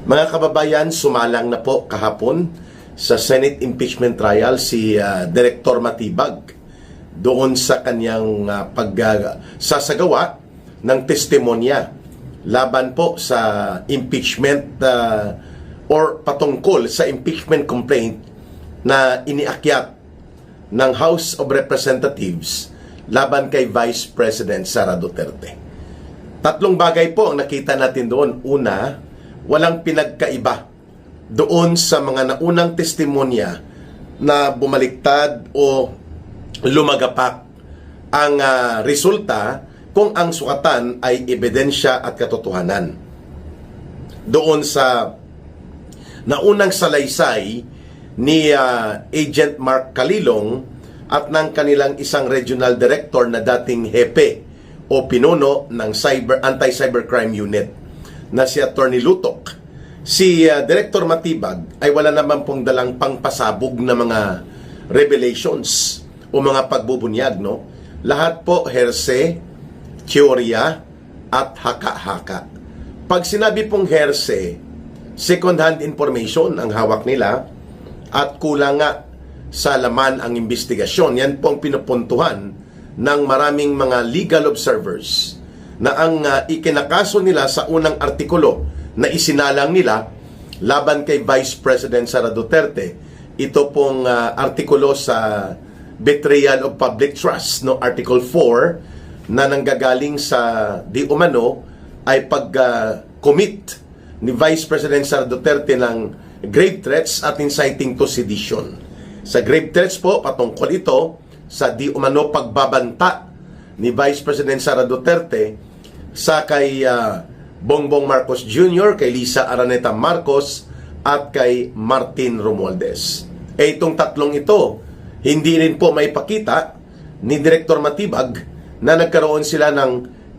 Mga kababayan, sumalang na po kahapon sa Senate impeachment trial si Director Matibag doon sa kanyang pagsasagawa ng testimonya laban po sa impeachment or patungkol sa impeachment complaint na iniakyat ng House of Representatives laban kay Vice President Sara Duterte. Tatlong bagay po ang nakita natin doon. Una, walang pinagkaiba doon sa mga naunang testimonya na bumaliktad o lumagapak ang resulta kung ang sukatan ay ebidensya at katotohanan. Doon sa naunang salaysay ni Agent Mark Calilong at ng kanilang isang regional director na dating hepe o pinuno ng Anti-Cybercrime Unit na si Attorney Lutok. Si Director Matibag ay wala naman pong dalang pangpasabog na mga revelations o mga pagbubunyag, no? Lahat po hearsay, teorya at haka-haka. Pag sinabi pong hearsay, second-hand information ang hawak nila at kulang nga sa laman ang investigasyon. Yan pong pinupuntuhan ng maraming mga legal observers na ang ikinakaso nila sa unang artikulo na isinalang nila laban kay Vice President Sara Duterte. Ito pong artikulo sa betrayal of public trust, no, Article 4, na nanggagaling sa di umano ay pag-commit ni Vice President Sara Duterte ng grave threats at inciting to sedition. Sa grave threats po, patungkol ito sa di umano pagbabanta ni Vice President Sara Duterte sa kay Bongbong Marcos Jr., kay Lisa Araneta Marcos at kay Martin Romualdez. Itong tatlong ito, hindi rin po maipakita ni Director Matibag na nagkaroon sila ng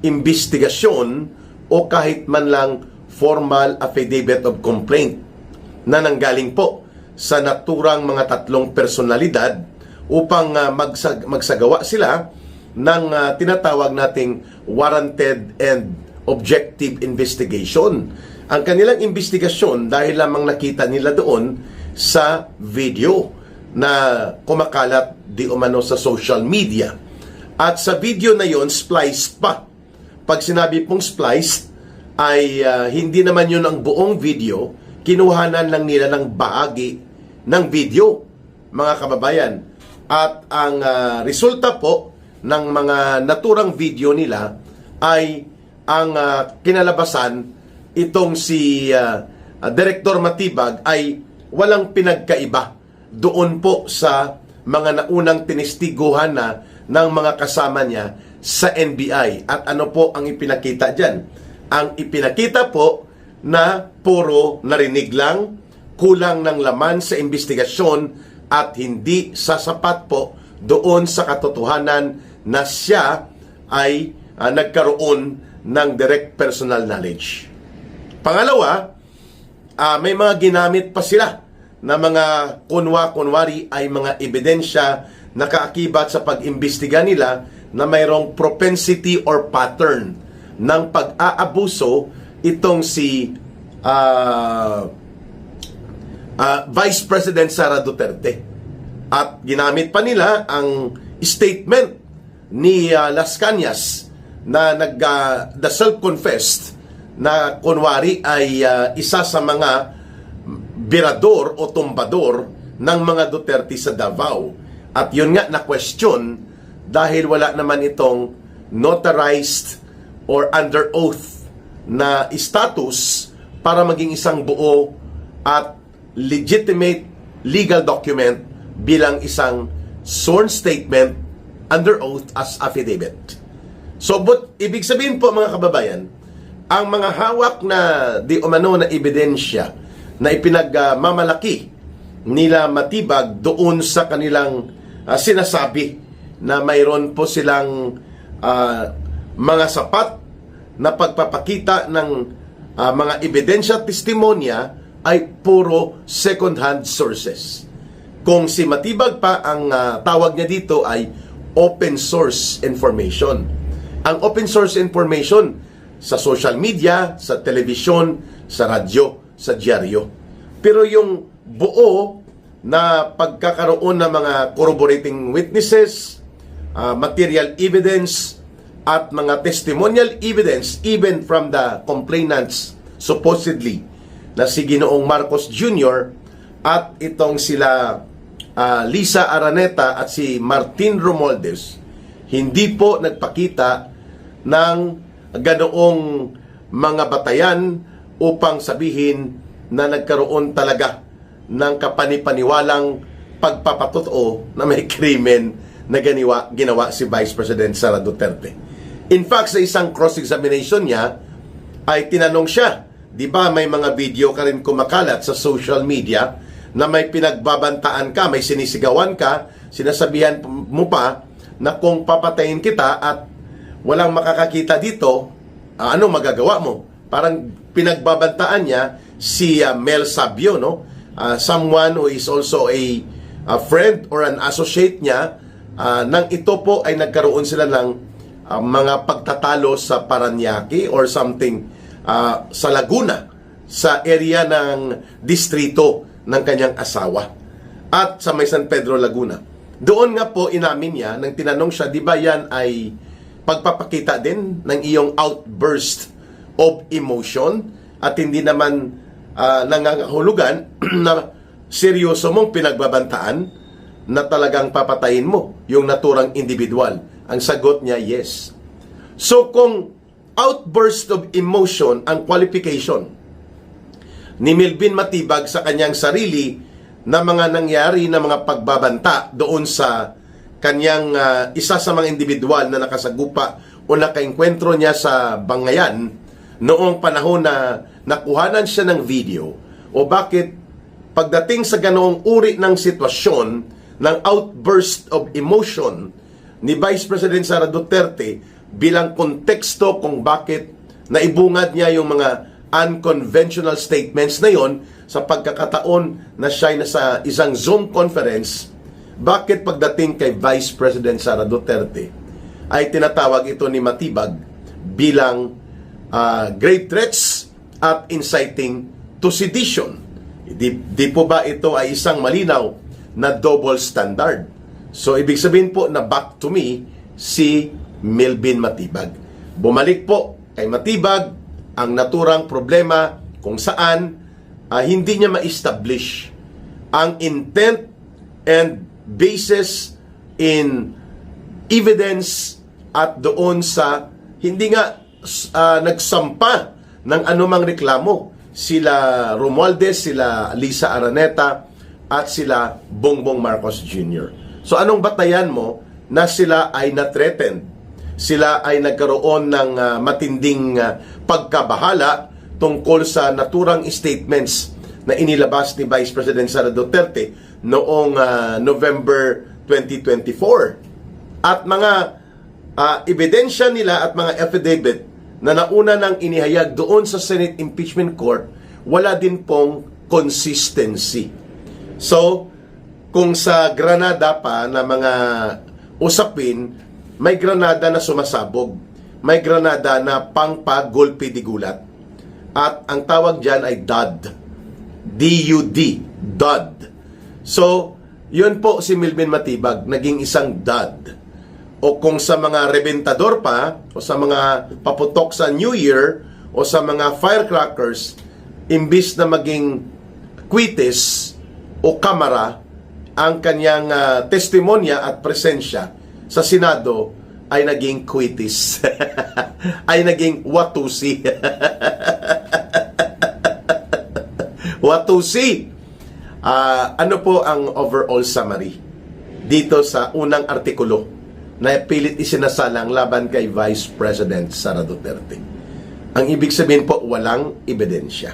investigasyon o kahit man lang formal affidavit of complaint na nanggaling po sa naturang mga tatlong personalidad upang magsagawa sila ng tinatawag nating warranted and objective investigation. Ang kanilang investigasyon dahil lamang nakita nila doon sa video na kumakalat di umano sa social media. At sa video na yon, spliced pa. Pag sinabi pong spliced, ay hindi naman yun ang buong video, kinuhanan lang nila ng bahagi ng video, mga kababayan. At ang resulta po ng mga naturang video nila ay ang kinalabasan, itong si Director Matibag ay walang pinagkaiba doon po sa mga naunang tinestiguhan na ng mga kasama niya sa NBI. At ano po ang ipinakita dyan? Ang ipinakita po na puro narinig lang, kulang ng laman sa investigasyon at hindi sasapat po doon sa katotohanan na siya ay nagkaroon ng direct personal knowledge. Pangalawa, may mga ginamit pa sila na mga kunwari ay mga ebidensya na kaakibat sa pag-imbestiga nila na mayroong propensity or pattern ng pag-aabuso itong si Vice President Sara Duterte. At ginamit pa nila ang statement ni Las Cañas na the self-confessed na kunwari ay isa sa mga birador o tumbador ng mga Duterte sa Davao. At yun nga na question dahil wala naman itong notarized or under oath na status para maging isang buo at legitimate legal document bilang isang sworn statement under oath as affidavit. So, but ibig sabihin po mga kababayan, ang mga hawak na di umano na ebidensya na ipinagmamalaki nila Matibag doon sa kanilang sinasabi na mayroon po silang mga sapat na pagpapakita ng mga ebidensya at testimonya ay puro second-hand sources. Kung si Matibag pa, ang tawag niya dito ay open source information. Ang open source information sa social media, sa telebisyon, sa radyo, sa dyaryo. Pero yung buo na pagkakaroon ng mga corroborating witnesses, material evidence, at mga testimonial evidence even from the complainants supposedly na si Ginoong Marcos Jr. at itong sila Lisa Araneta at si Martin Romualdez, hindi po nagpakita ng ganoong mga batayan upang sabihin na nagkaroon talaga ng kapanipaniwalang pagpapatotoo na may krimen na ginawa si Vice President Sara Duterte. In fact, sa isang cross-examination niya, ay tinanong siya, di ba may mga video ka rin kumakalat sa social media na may pinagbabantaan ka, may sinisigawan ka, sinasabihan mo pa na kung papatayin kita at walang makakakita dito, ano magagawa mo? Parang pinagbabantaan niya si Mel Sabio, no? Someone who is also a friend or an associate niya, nang ito po ay nagkaroon sila ng mga pagtatalo sa Parañaque or something sa Laguna, sa area ng distrito ng kanyang asawa at sa may San Pedro, Laguna. Doon nga po inamin niya, nang tinanong siya, di ba yan ay pagpapakita din ng iyong outburst of emotion at hindi naman nangangahulugan na seryoso mong pinagbabantaan na talagang papatayin mo yung naturang individual? Ang sagot niya, yes. So kung outburst of emotion ang qualification ni Melvin Matibag sa kanyang sarili na mga nangyari na mga pagbabanta doon sa kanyang isa sa mga individual na nakasagupa o nakaengkwentro niya sa Bangayan noong panahon na nakuhanan siya ng video, o bakit pagdating sa ganoong uri ng sitwasyon ng outburst of emotion ni Vice President Sara Duterte bilang konteksto kung bakit naibungad niya yung mga unconventional statements na yon sa pagkakataon na siya ay nasa isang Zoom conference, bakit pagdating kay Vice President Sara Duterte ay tinatawag ito ni Matibag bilang grave threats at inciting to sedition? Di po ba ito ay isang malinaw na double standard? So, ibig sabihin po na back to me si Melvin Matibag. Bumalik po kay Matibag ang naturang problema kung saan hindi niya ma-establish ang intent and basis in evidence at doon sa hindi nga nagsampa ng anumang reklamo sila Romualdez, sila Lisa Araneta at sila Bongbong Marcos Jr. So anong batayan mo na sila ay na-threatened? Sila ay nagkaroon ng matinding pagkabahala tungkol sa naturang statements na inilabas ni Vice President Sara Duterte noong November 2024. At mga ebidensya nila at mga affidavit na nauna nang inihayag doon sa Senate Impeachment Court, wala din pong consistency. So, kung sa Granada pa na mga usapin, may Granada na sumasabog, may Granada na pangpagulpi di gulat, at ang tawag dyan ay DUD. D-U-D, DUD. So, yun po si Melvin Matibag, naging isang DUD. O kung sa mga rebentador pa, o sa mga paputok sa New Year, o sa mga firecrackers, imbis na maging quites o kamara, ang kanyang testimonya at presensya sa Senado ay naging quitis. Ay naging watusi. Watusi. Ano po ang overall summary dito sa unang artikulo na pilit isinasalang laban kay Vice President Sara Duterte? Ang ibig sabihin po, walang ebidensya,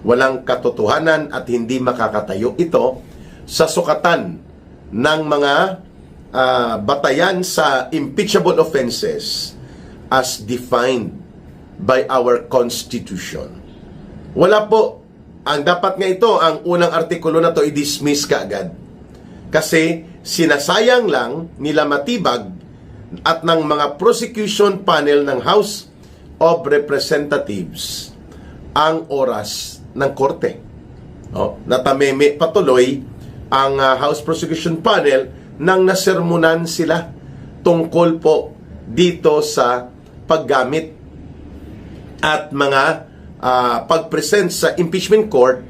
walang katotohanan at hindi makakatayo ito sa sukatan ng mga batayan sa impeachable offenses as defined by our Constitution. Wala po. Ang dapat nga ito, ang unang artikulo na to i-dismiss kaagad. Kasi sinasayang lang nila Matibag at ng mga prosecution panel ng House of Representatives ang oras ng korte. Natameme patuloy ang House Prosecution Panel nang nasermonan sila tungkol po dito sa paggamit at mga pag-present sa impeachment court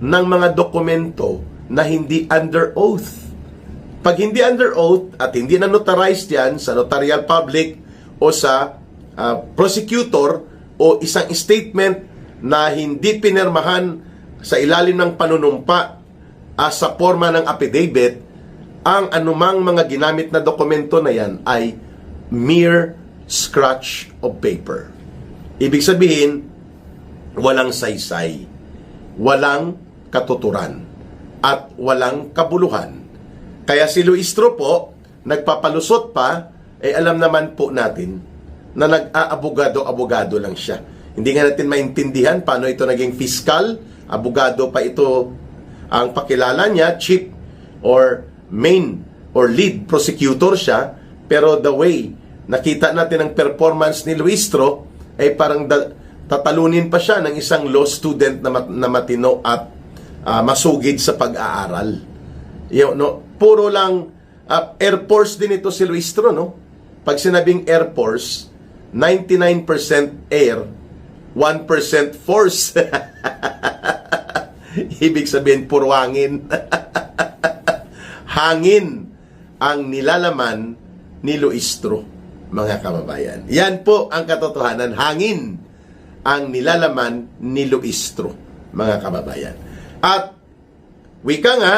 ng mga dokumento na hindi under oath. Pag hindi under oath at hindi na notarized yan sa notarial public o sa prosecutor o isang statement na hindi pinirmahan sa ilalim ng panunumpa sa forma ng affidavit, ang anumang mga ginamit na dokumento na yan ay mere scratch of paper. Ibig sabihin, walang saysay, walang katuturan, at walang kabuluhan. Kaya si Luistro po, nagpapalusot pa, alam naman po natin na nag-aabogado-abogado lang siya. Hindi nga natin maintindihan paano ito naging fiscal, abogado pa ito ang pakilala niya, chief or main or lead prosecutor siya, pero the way nakita natin ang performance ni Luistro, ay parang tatalunin pa siya ng isang law student na matino at masugid sa pag-aaral. Puro lang Air Force din ito si Luistro, no? Pag sinabing Air Force, 99% air, 1% force. Ibig sabihin, puro hangin. Hangin ang nilalaman ni Luistro, mga kababayan. Yan po ang katotohanan. Hangin ang nilalaman ni Luistro, mga kababayan. At wika nga,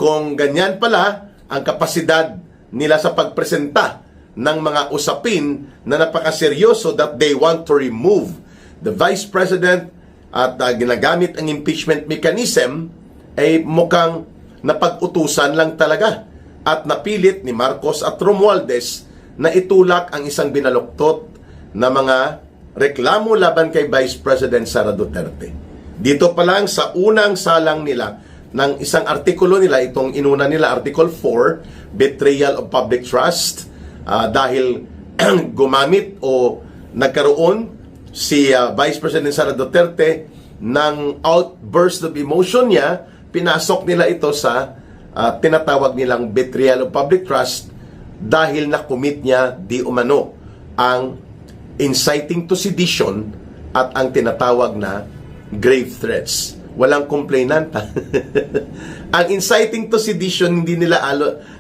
kung ganyan pala ang kapasidad nila sa pagpresenta ng mga usapin na napakaseryoso that they want to remove the Vice President at ginagamit ang impeachment mechanism, ay mukhang napag-utusan lang talaga at napilit ni Marcos at Romualdez na itulak ang isang binaluktot na mga reklamo laban kay Vice President Sara Duterte. Dito pa lang sa unang salang nila ng isang artikulo nila, itong inuna nila, Article 4, Betrayal of Public Trust, dahil gumamit o nagkaroon si Vice President Sara Duterte ng outburst of emotion niya, pinasok nila ito sa tinatawag nilang Betrayal of Public Trust dahil na-commit niya di umano ang inciting to sedition at ang tinatawag na grave threats. Walang complainant. Ang inciting to sedition, hindi nila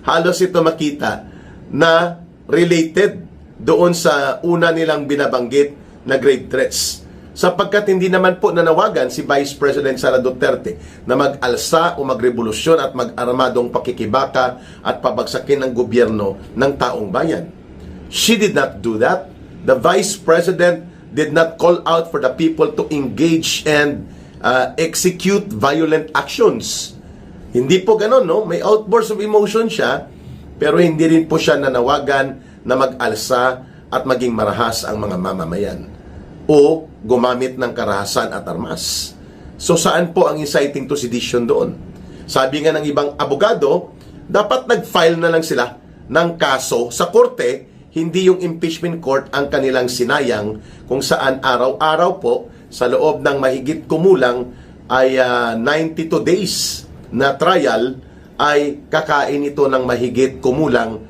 halos ito makita na related doon sa una nilang binabanggit na grave threats. Sapagkat hindi naman po nanawagan si Vice President Sara Duterte na mag-alsa o magrevolusyon at mag-armadong pakikibaka at pabagsakin ang gobyerno ng taong bayan. She did not do that. The Vice President did not call out for the people to engage and execute violent actions. Hindi po ganun, no? May outburst of emotion siya, pero hindi rin po siya nanawagan na mag-alsa at maging marahas ang mga mamamayan o gumamit ng karahasan at armas. So saan po ang inciting to sedition doon? Sabi nga ng ibang abogado, dapat nag-file na lang sila ng kaso sa korte, hindi yung impeachment court ang kanilang sinayang, kung saan araw-araw po sa loob ng mahigit kumulang ay 92 days na trial ay kakain ito ng mahigit kumulang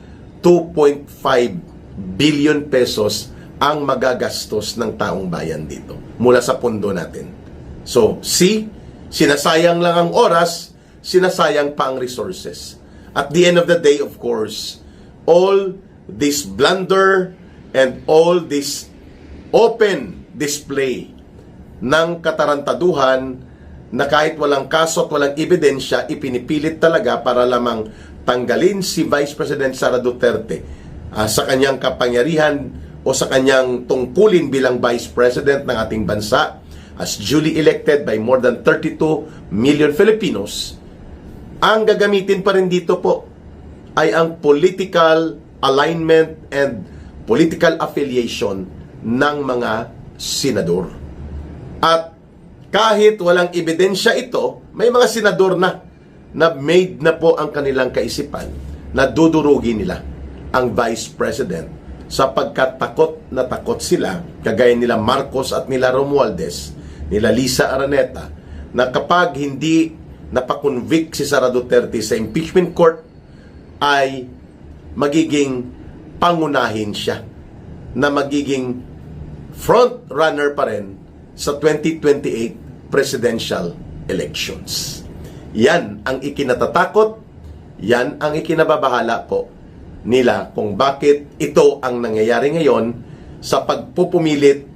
2.5 billion pesos ang magagastos ng taong bayan dito mula sa pondo natin. So, sinasayang lang ang oras, sinasayang pa ang resources. At the end of the day, of course, all this blunder and all this open display ng katarantaduhan na kahit walang kaso at walang ebidensya, ipinipilit talaga para lamang tanggalin si Vice President Sara Duterte sa kanyang kapangyarihan o sa kanyang tungkulin bilang Vice President ng ating bansa as duly elected by more than 32 million Filipinos. Ang gagamitin pa rin dito po ay ang political alignment and political affiliation ng mga senador. At kahit walang ebidensya ito, may mga senador na made na po ang kanilang kaisipan na dudurugin nila ang Vice President sapagkat takot na takot sila, kagaya nila Marcos at nila Romualdez, nila Lisa Araneta, na kapag hindi napakonvict si Sara Duterte sa impeachment court, ay magiging pangunahin siya, na magiging front runner pa rin sa 2028 presidential elections. Yan ang ikinatatakot, yan ang ikinababahala po nila kung bakit ito ang nangyayari ngayon sa pagpupumilit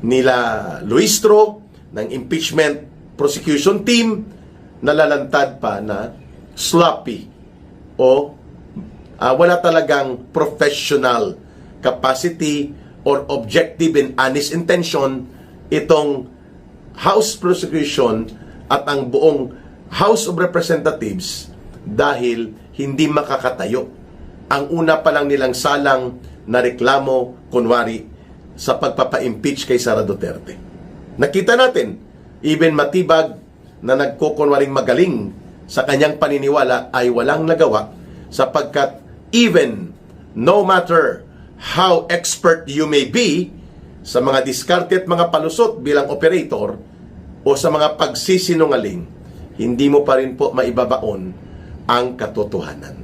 nila Luistro ng impeachment prosecution team na lalantad pa na sloppy o wala talagang professional capacity or objective and honest intention itong House prosecution at ang buong House of Representatives dahil hindi makakatayo. Ang una pa lang nilang salang na reklamo, kunwari, sa pagpapa-impeach kay Sara Duterte. Nakita natin, even Matibag na nagkukunwaring magaling sa kanyang paniniwala ay walang nagawa sapagkat even no matter how expert you may be sa mga diskarte at mga palusot bilang operator o sa mga pagsisinungaling, hindi mo pa rin po maibabaon ang katotohanan.